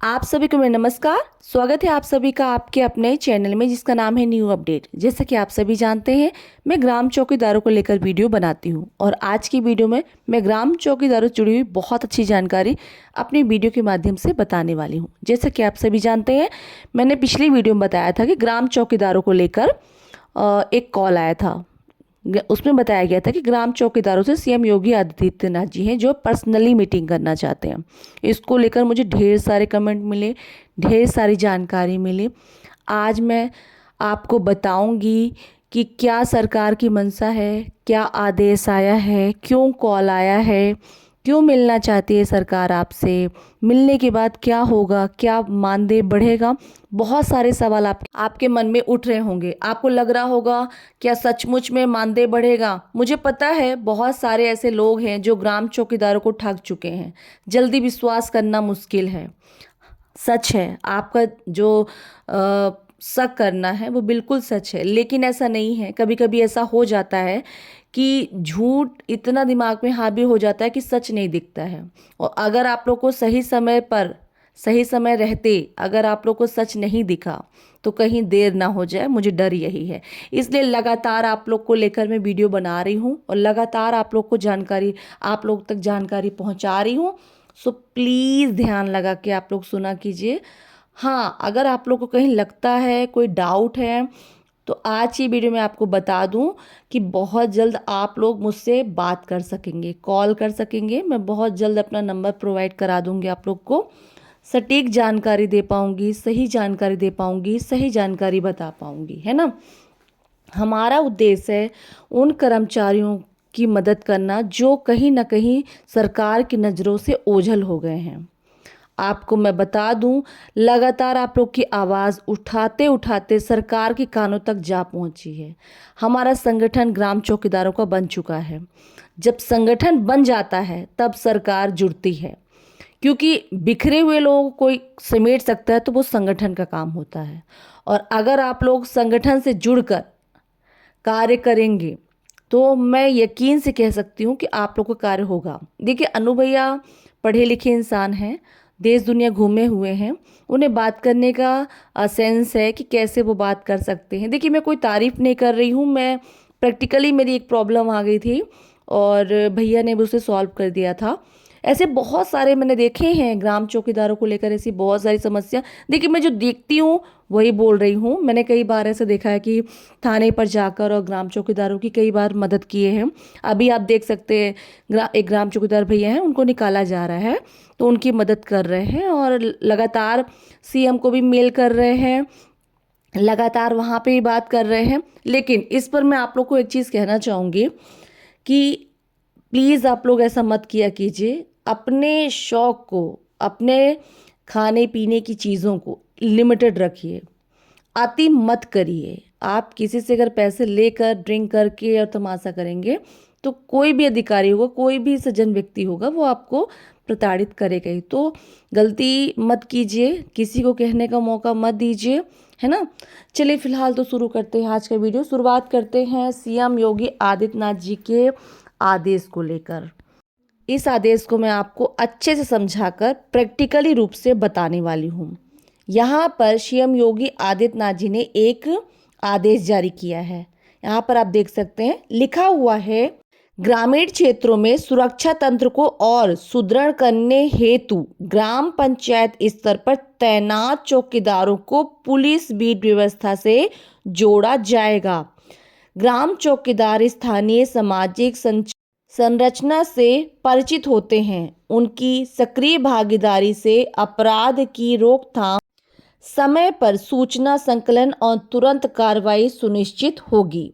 आप सभी को मेरा नमस्कार। स्वागत है आप सभी का आपके अपने चैनल में जिसका नाम है न्यू अपडेट। जैसा कि आप सभी जानते हैं, मैं ग्राम चौकीदारों को लेकर वीडियो बनाती हूं और आज की वीडियो में मैं ग्राम चौकीदारों से जुड़ी हुई बहुत अच्छी जानकारी अपनी वीडियो के माध्यम से बताने वाली हूं। जैसा कि आप सभी जानते हैं, मैंने पिछली वीडियो में बताया था कि ग्राम चौकीदारों को लेकर एक कॉल आया था। उसमें बताया गया था कि ग्राम चौकीदारों से सीएम योगी आदित्यनाथ जी हैं जो पर्सनली मीटिंग करना चाहते हैं। इसको लेकर मुझे ढेर सारे कमेंट मिले, ढेर सारी जानकारी मिली। आज मैं आपको बताऊंगी कि क्या सरकार की मंशा है, क्या आदेश आया है, क्यों कॉल आया है, क्यों मिलना चाहती है सरकार आपसे, मिलने के बाद क्या होगा, क्या मानदेय बढ़ेगा। बहुत सारे सवाल आपके मन में उठ रहे होंगे। आपको लग रहा होगा क्या सचमुच में मानदेय बढ़ेगा। मुझे पता है बहुत सारे ऐसे लोग हैं जो ग्राम चौकीदारों को ठग चुके हैं। जल्दी विश्वास करना मुश्किल है। सच है, आपका जो शक करना है वो बिल्कुल सच है, लेकिन ऐसा नहीं है। कभी कभी ऐसा हो जाता है कि झूठ इतना दिमाग में हावी हो जाता है कि सच नहीं दिखता है। और अगर आप लोग को सही समय पर सही समय रहते अगर आप लोग को सच नहीं दिखा तो कहीं देर ना हो जाए, मुझे डर यही है। इसलिए लगातार आप लोग को लेकर मैं वीडियो बना रही हूँ और लगातार आप लोग तक जानकारी पहुँचा रही हूँ। सो प्लीज़ ध्यान लगा के आप लोग सुना कीजिए। हाँ, अगर आप लोग को कहीं लगता है, कोई डाउट है, तो आज की वीडियो में आपको बता दूं कि बहुत जल्द आप लोग मुझसे बात कर सकेंगे, कॉल कर सकेंगे। मैं बहुत जल्द अपना नंबर प्रोवाइड करा दूंगी आप लोग को। सटीक जानकारी दे पाऊंगी, सही जानकारी दे पाऊंगी, सही जानकारी बता पाऊंगी, है ना। हमारा उद्देश्य है उन कर्मचारियों की मदद करना जो कहीं ना कहीं सरकार की नज़रों से ओझल हो गए हैं। आपको मैं बता दूं, लगातार आप लोग की आवाज़ उठाते उठाते सरकार के कानों तक जा पहुंची है। हमारा संगठन ग्राम चौकीदारों का बन चुका है। जब संगठन बन जाता है तब सरकार जुड़ती है, क्योंकि बिखरे हुए लोगों को कोई समेट सकता है तो वो संगठन का काम होता है। और अगर आप लोग संगठन से जुड़कर कार्य करेंगे तो मैं यकीन से कह सकती हूँ कि आप लोग का कार्य होगा। देखिए, अनु भैया पढ़े लिखे इंसान हैं, देश दुनिया घूमे हुए हैं। उन्हें बात करने का सेंस है कि कैसे वो बात कर सकते हैं। देखिए, मैं कोई तारीफ नहीं कर रही हूँ, मैं प्रैक्टिकली मेरी एक प्रॉब्लम आ गई थी और भैया ने उसे सॉल्व कर दिया था। ऐसे बहुत सारे मैंने देखे हैं ग्राम चौकीदारों को लेकर, ऐसी बहुत सारी समस्या। देखिए, मैं जो देखती हूँ वही बोल रही हूँ। मैंने कई बार ऐसा देखा है कि थाने पर जाकर और ग्राम चौकीदारों की कई बार मदद किए हैं। अभी आप देख सकते हैं एक ग्राम चौकीदार भैया हैं, उनको निकाला जा रहा है तो उनकी मदद कर रहे हैं और लगातार सीएम को भी मेल कर रहे हैं, लगातार वहाँ पे भी बात कर रहे हैं। लेकिन इस पर मैं आप लोग को एक चीज़ कहना चाहूँगी कि प्लीज़ आप लोग ऐसा मत किया कीजिए। अपने शौक को, अपने खाने पीने की चीज़ों को लिमिटेड रखिए, अति मत करिए। आप किसी से अगर पैसे लेकर ड्रिंक करके और तमाशा करेंगे तो कोई भी अधिकारी होगा, कोई भी सज्जन व्यक्ति होगा, वो आपको प्रताड़ित करेगा ही। तो गलती मत कीजिए, किसी को कहने का मौका मत दीजिए, है ना। चलिए फिलहाल तो शुरू करते हैं आज का वीडियो। शुरुआत करते हैं सीएम योगी आदित्यनाथ जी के आदेश को लेकर। इस आदेश को मैं आपको अच्छे से समझाकर प्रैक्टिकली रूप से बताने वाली हूँ। यहाँ पर सीएम योगी आदित्यनाथ जी ने एक आदेश जारी किया है। यहाँ पर आप देख सकते हैं, लिखा हुआ है, ग्रामीण क्षेत्रों में सुरक्षा तंत्र को और सुदृढ़ करने हेतु ग्राम पंचायत स्तर पर तैनात चौकीदारों को पुलिस बीट व्यवस्था से जोड़ा जाएगा। ग्राम चौकीदार स्थानीय सामाजिक संरचना से परिचित होते हैं। उनकी सक्रिय भागीदारी से अपराध की रोकथाम, समय पर सूचना संकलन और तुरंत कार्रवाई सुनिश्चित होगी।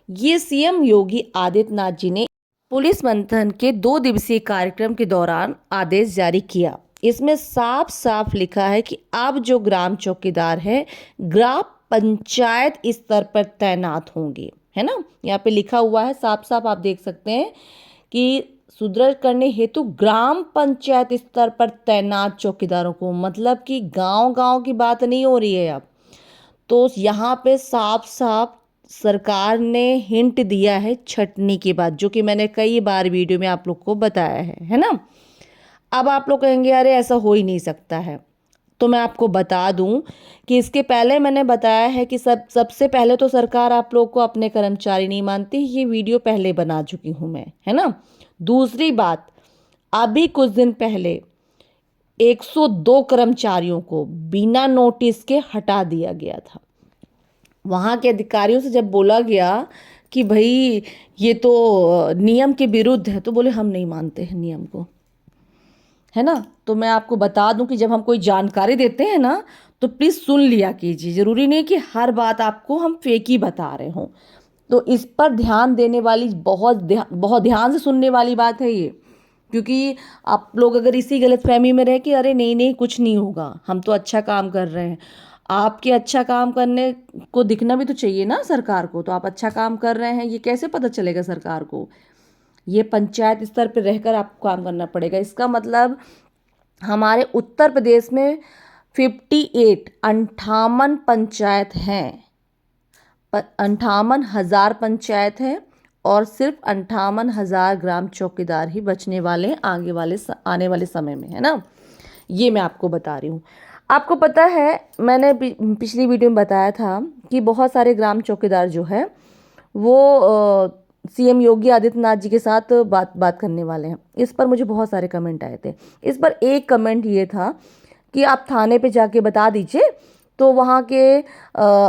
ये सीएम योगी आदित्यनाथ जी ने पुलिस मंथन के 2 दिवसीय कार्यक्रम के दौरान आदेश जारी किया। इसमें साफ साफ लिखा है कि अब जो ग्राम चौकीदार है ग्राम पंचायत स्तर पर तैनात होंगे, है ना। यहाँ पे लिखा हुआ है साफ साफ, आप देख सकते हैं कि सुदृढ़ करने हेतु ग्राम पंचायत स्तर पर तैनात चौकीदारों को, मतलब कि गांव गांव की बात नहीं हो रही है अब। तो यहाँ पे साफ साफ सरकार ने हिंट दिया है छटनी की बात, जो कि मैंने कई बार वीडियो में आप लोग को बताया है ना। अब आप लोग कहेंगे अरे ऐसा हो ही नहीं सकता है। तो मैं आपको बता दूं कि इसके पहले मैंने बताया है कि सबसे पहले तो सरकार आप लोग को अपने कर्मचारी नहीं मानती, ये वीडियो पहले बना चुकी हूं मैं, है ना। दूसरी बात, अभी कुछ दिन पहले 102 कर्मचारियों को बिना नोटिस के हटा दिया गया था। वहाँ के अधिकारियों से जब बोला गया कि भाई ये तो नियम के विरुद्ध है, तो बोले हम नहीं मानते हैं नियम को, है ना। तो मैं आपको बता दूं कि जब हम कोई जानकारी देते हैं ना, तो प्लीज़ सुन लिया कीजिए। ज़रूरी नहीं कि हर बात आपको हम फेक ही बता रहे हों। तो इस पर ध्यान देने वाली, बहुत ध्यान से सुनने वाली बात है ये। क्योंकि आप लोग अगर इसी गलतफहमी में रहे कि अरे नहीं नहीं कुछ नहीं होगा, हम तो अच्छा काम कर रहे हैं, आपके अच्छा काम करने को दिखना भी तो चाहिए ना सरकार को। तो आप अच्छा काम कर रहे हैं ये कैसे पता चलेगा सरकार को? ये पंचायत स्तर पर रहकर आपको काम करना पड़ेगा। इसका मतलब हमारे उत्तर प्रदेश में 58 पंचायत हैं, 58,000 पंचायत है, और सिर्फ 58,000 ग्राम चौकीदार ही बचने वाले हैं आने वाले समय में, है ना। ये मैं आपको बता रही हूँ। आपको पता है मैंने पिछली वीडियो में बताया था कि बहुत सारे ग्राम चौकीदार जो है वो सीएम योगी आदित्यनाथ जी के साथ बात करने वाले हैं। इस पर मुझे बहुत सारे कमेंट आए थे। इस पर एक कमेंट ये था कि आप थाने पे जाके बता दीजिए, तो वहाँ के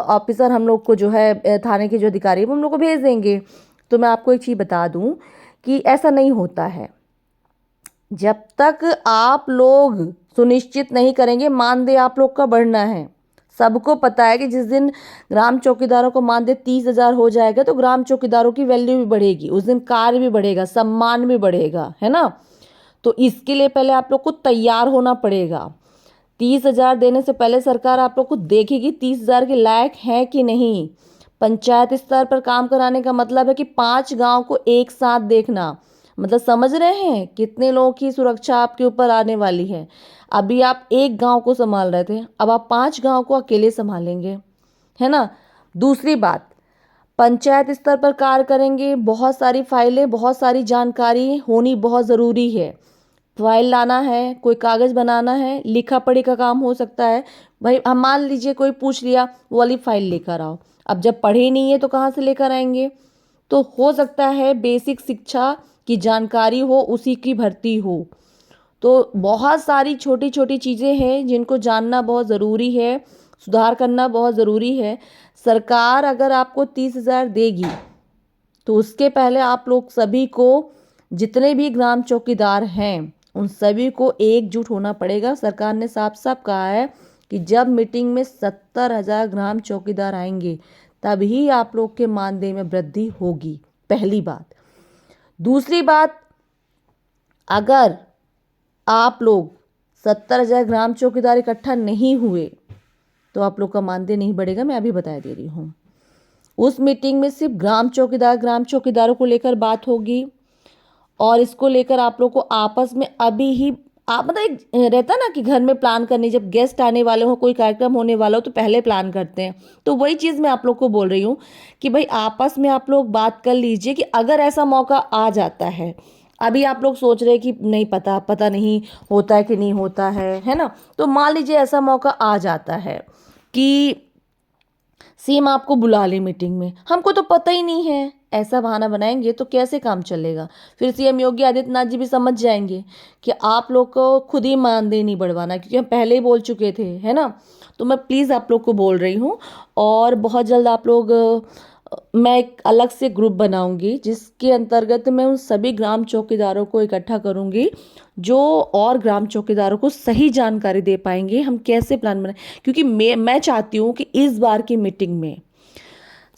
ऑफिसर हम लोग को जो है, थाने के जो अधिकारी वो हम लोग को भेज देंगे। तो मैं आपको एक चीज़ बता दूँ कि ऐसा नहीं होता है। जब तक आप लोग सुनिश्चित नहीं करेंगे, मानदेय आप लोग का बढ़ना है। सबको पता है कि जिस दिन ग्राम चौकीदारों को मानदेय 30,000 हो जाएगा तो ग्राम चौकीदारों की वैल्यू भी बढ़ेगी, उस दिन कार्य भी बढ़ेगा, सम्मान भी बढ़ेगा, है ना। तो इसके लिए पहले आप लोग को तैयार होना पड़ेगा। 30,000 देने से पहले सरकार आप लोग को देखेगी 30,000 के लायक हैं कि नहीं। पंचायत स्तर पर काम कराने का मतलब है कि 5 गांव को एक साथ देखना। मतलब समझ रहे हैं कितने लोगों की सुरक्षा आपके ऊपर आने वाली है। अभी आप एक गांव को संभाल रहे थे, अब आप 5 गांव को अकेले संभालेंगे, है ना। दूसरी बात, पंचायत स्तर पर कार्य करेंगे, बहुत सारी फाइलें, बहुत सारी जानकारी होनी बहुत ज़रूरी है। फाइल लाना है, कोई कागज़ बनाना है, लिखा पढ़ी का काम हो सकता है। भाई हम मान लीजिए कोई पूछ लिया वो वाली फाइल लेकर आओ, अब जब पढ़े ही नहीं है तो कहाँ से लेकर आएंगे। तो हो सकता है बेसिक शिक्षा की जानकारी हो, उसी की भर्ती हो। तो बहुत सारी छोटी छोटी चीज़ें हैं जिनको जानना बहुत ज़रूरी है, सुधार करना बहुत ज़रूरी है। सरकार अगर आपको 30,000 देगी तो उसके पहले आप लोग सभी को, जितने भी ग्राम चौकीदार हैं उन सभी को एकजुट होना पड़ेगा। सरकार ने साफ साफ कहा है कि जब मीटिंग में 70,000 ग्राम चौकीदार आएंगे तभी आप लोग के मानदेय में वृद्धि होगी, पहली बात। दूसरी बात, अगर आप लोग 70,000 ग्राम चौकीदार इकट्ठा नहीं हुए तो आप लोग का मानदेय नहीं बढ़ेगा, मैं अभी बता दे रही हूँ। उस मीटिंग में सिर्फ ग्राम चौकीदारों को लेकर बात होगी, और इसको लेकर आप लोग को आपस में अभी ही आप मतलब एक रहता ना कि घर में प्लान करनी, जब गेस्ट आने वाले हो, कोई कार्यक्रम होने वाला हो तो पहले प्लान करते हैं। तो वही चीज़ मैं आप लोग को बोल रही हूँ कि भाई आपस में आप लोग बात कर लीजिए कि अगर ऐसा मौका आ जाता है, अभी आप लोग सोच रहे हैं कि नहीं पता नहीं होता है कि नहीं होता है ना। तो मान लीजिए ऐसा मौका आ जाता है कि सीएम आपको बुला ले मीटिंग में, हमको तो पता ही नहीं है, ऐसा बहाना बनाएंगे तो कैसे काम चलेगा। फिर सीएम योगी आदित्यनाथ जी भी समझ जाएंगे कि आप लोग को खुद ही मानदेय नहीं बढ़वाना, क्योंकि हम पहले ही बोल चुके थे, है ना। तो मैं प्लीज़ आप लोग को बोल रही हूँ, और बहुत जल्द आप लोग, मैं एक अलग से ग्रुप बनाऊंगी जिसके अंतर्गत मैं उन सभी ग्राम चौकीदारों को इकट्ठा करूंगी जो और ग्राम चौकीदारों को सही जानकारी दे पाएंगे हम कैसे प्लान बनाए। क्योंकि मैं चाहती हूँ कि इस बार की मीटिंग में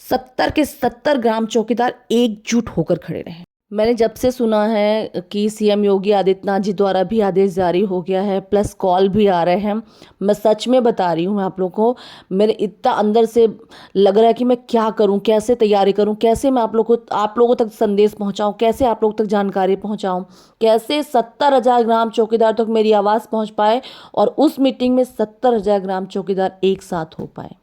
70 के 70 ग्राम चौकीदार एकजुट होकर खड़े रहें। मैंने जब से सुना है कि सीएम योगी आदित्यनाथ जी द्वारा भी आदेश जारी हो गया है, प्लस कॉल भी आ रहे हैं, मैं सच में बता रही हूँ मैं आप लोगों को, मेरे इतना अंदर से लग रहा है कि मैं क्या करूँ, कैसे तैयारी करूँ, कैसे मैं आप लोगों तक संदेश पहुँचाऊँ, कैसे आप लोगों तक जानकारी पहुँचाऊँ, कैसे 70,000 ग्राम चौकीदार तक मेरी आवाज़ पहुँच पाए और उस मीटिंग में 70,000 ग्राम चौकीदार एक साथ हो पाए।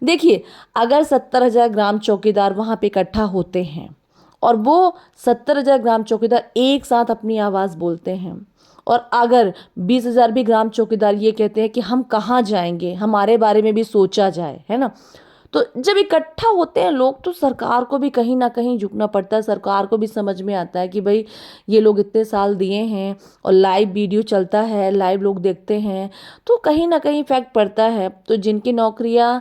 देखिए, अगर 70,000 ग्राम चौकीदार वहाँ पे इकट्ठा होते हैं और वो 70,000 ग्राम चौकीदार एक साथ अपनी आवाज़ बोलते हैं और अगर 20,000 भी ग्राम चौकीदार ये कहते हैं कि हम कहाँ जाएंगे, हमारे बारे में भी सोचा जाए, है ना। तो जब इकट्ठा होते हैं लोग तो सरकार को भी कहीं ना कहीं झुकना पड़ता है। सरकार को भी समझ में आता है कि भाई ये लोग इतने साल दिए हैं और लाइव वीडियो चलता है, लाइव लोग देखते हैं, तो कहीं ना कहीं इफेक्ट पड़ता है। तो जिनकी नौकरियां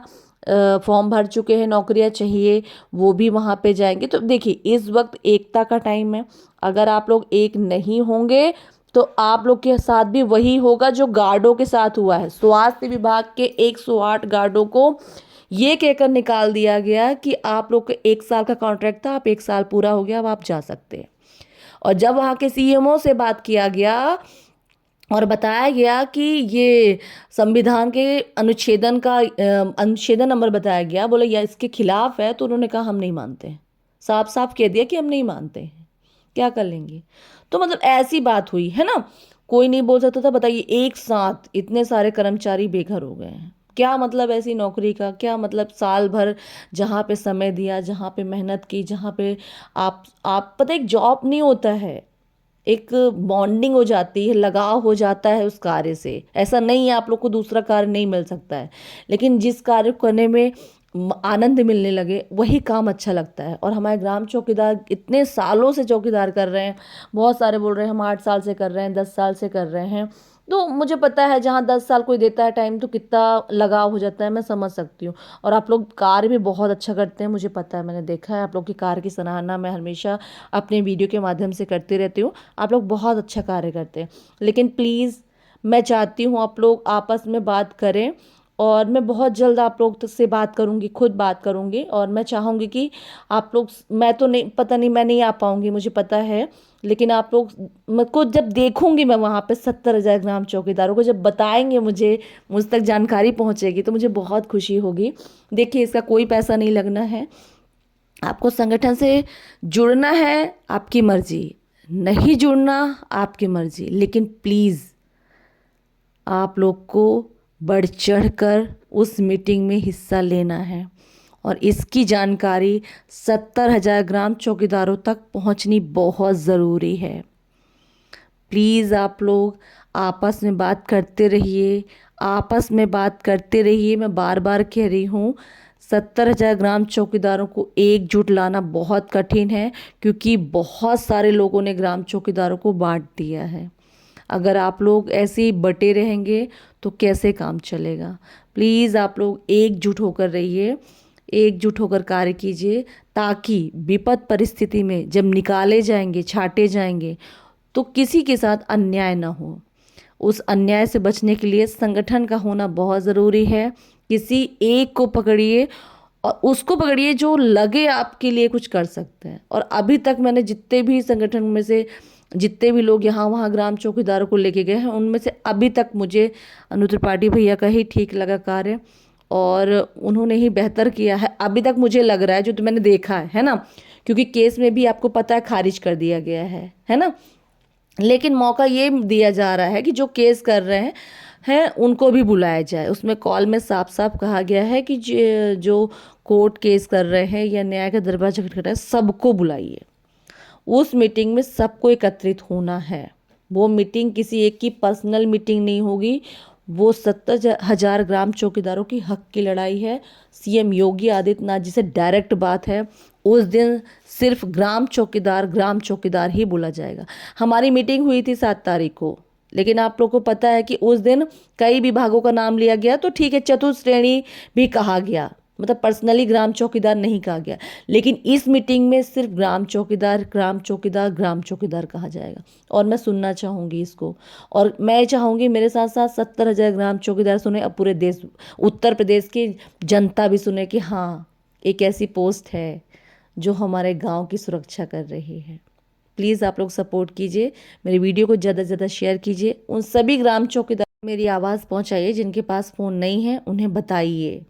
फॉर्म भर चुके हैं, नौकरियां चाहिए, वो भी वहाँ पे जाएंगे। तो देखिए इस वक्त एकता का टाइम है। अगर आप लोग एक नहीं होंगे तो आप लोग के साथ भी वही होगा जो गार्डों के साथ हुआ है। स्वास्थ्य विभाग के 108 गार्डों को ये कहकर निकाल दिया गया कि आप लोग का 1 साल का कॉन्ट्रैक्ट था, आप 1 साल पूरा हो गया, अब आप जा सकते हैं। और जब वहाँ के सीएमओ से बात किया गया और बताया गया कि ये संविधान के अनुच्छेदन नंबर बताया गया, बोले या इसके खिलाफ है, तो उन्होंने कहा हम नहीं मानते हैं। साफ साफ कह दिया कि हम नहीं मानते हैं, क्या कर लेंगे। तो मतलब ऐसी बात हुई है ना, कोई नहीं बोल सकता था। बताइए एक साथ इतने सारे कर्मचारी बेघर हो गए हैं, क्या मतलब ऐसी नौकरी का, क्या मतलब साल भर जहाँ पे समय दिया, जहाँ पे मेहनत की, जहाँ पे आप पता एक जॉब नहीं होता है, एक बॉन्डिंग हो जाती है, लगाव हो जाता है उस कार्य से। ऐसा नहीं है आप लोग को दूसरा कार्य नहीं मिल सकता है, लेकिन जिस कार्य को करने में आनंद मिलने लगे वही काम अच्छा लगता है। और हमारे ग्राम चौकीदार इतने सालों से चौकीदार कर रहे हैं, बहुत सारे बोल रहे हैं हम 8 साल से कर रहे हैं, 10 साल से कर रहे हैं। तो मुझे पता है जहाँ 10 साल कोई देता है टाइम तो कितना लगाव हो जाता है, मैं समझ सकती हूँ। और आप लोग कार्य भी बहुत अच्छा करते हैं, मुझे पता है, मैंने देखा है आप लोग की कार्य की सराहना मैं हमेशा अपने वीडियो के माध्यम से करती रहती हूँ। आप लोग बहुत अच्छा कार्य करते हैं, लेकिन प्लीज़ मैं चाहती हूँ आप लोग आपस में बात करें। और मैं बहुत जल्द आप लोग से बात करूँगी, खुद बात करूँगी। और मैं चाहूँगी कि आप लोग, मैं तो नहीं, पता नहीं मैं नहीं आ पाऊँगी मुझे पता है, लेकिन आप लोग को जब देखूँगी मैं वहाँ पे 70,000 ग्राम चौकीदारों को जब बताएंगे, मुझ तक जानकारी पहुँचेगी तो मुझे बहुत खुशी होगी। देखिए इसका कोई पैसा नहीं लगना है, आपको संगठन से जुड़ना है आपकी मर्जी, नहीं जुड़ना आपकी मर्जी, लेकिन प्लीज़ आप लोग को बढ़ चढ़ कर उस मीटिंग में हिस्सा लेना है। और इसकी जानकारी 70,000 ग्राम चौकीदारों तक पहुंचनी बहुत ज़रूरी है। प्लीज़ आप लोग आपस में बात करते रहिए, आपस में बात करते रहिए। मैं बार बार कह रही हूँ 70,000 ग्राम चौकीदारों को एकजुट लाना बहुत कठिन है, क्योंकि बहुत सारे लोगों ने ग्राम चौकीदारों को बांट दिया है। अगर आप लोग ऐसे ही बटे रहेंगे तो कैसे काम चलेगा। प्लीज़ आप लोग एकजुट होकर रहिए, एकजुट होकर कार्य कीजिए, ताकि विपद परिस्थिति में जब निकाले जाएंगे, छांटे जाएंगे, तो किसी के साथ अन्याय ना हो। उस अन्याय से बचने के लिए संगठन का होना बहुत ज़रूरी है। किसी एक को पकड़िए और उसको पकड़िए जो लगे आपके लिए कुछ कर सकते हैं। और अभी तक मैंने जितने भी संगठन में से जितने भी लोग यहाँ वहाँ ग्राम चौकीदारों को लेके गए हैं, उनमें से अभी तक मुझे अनु त्रिपाठी भैया का ही ठीक लगा कार्य, और उन्होंने ही बेहतर किया है अभी तक मुझे लग रहा है, जो तो मैंने देखा है ना। क्योंकि केस में भी आपको पता है खारिज कर दिया गया है ना। लेकिन मौका ये दिया जा रहा है कि जो केस कर रहे हैं उनको भी बुलाया जाए। उसमें कॉल में साफ साफ कहा गया है कि जो कोर्ट केस कर रहे हैं या न्याय का दरवाजा खटखटा रहे हैं, सबको बुलाइए। उस मीटिंग में सबको एकत्रित होना है। वो मीटिंग किसी एक की पर्सनल मीटिंग नहीं होगी, वो 70,000 ग्राम चौकीदारों की हक की लड़ाई है। सीएम योगी आदित्यनाथ जी से डायरेक्ट बात है, उस दिन सिर्फ ग्राम चौकीदार ही बोला जाएगा। हमारी मीटिंग हुई थी 7 तारीख को, लेकिन आप लोग को पता है कि उस दिन कई विभागों का नाम लिया गया, तो ठीक है चतुर्थ श्रेणी भी कहा गया, मतलब पर्सनली ग्राम चौकीदार नहीं कहा गया। लेकिन इस मीटिंग में सिर्फ ग्राम चौकीदार कहा जाएगा। और मैं सुनना चाहूँगी इसको, और मैं चाहूँगी मेरे साथ साथ 70,000 ग्राम चौकीदार सुने, अब पूरे देश, उत्तर प्रदेश की जनता भी सुने कि हाँ एक ऐसी पोस्ट है जो हमारे गांव की सुरक्षा कर रही है। प्लीज़ आप लोग सपोर्ट कीजिए, मेरी वीडियो को ज़्यादा से ज़्यादा शेयर कीजिए। उन सभी ग्राम चौकीदार मेरी आवाज़ पहुंचाइए, जिनके पास फ़ोन नहीं है उन्हें बताइए।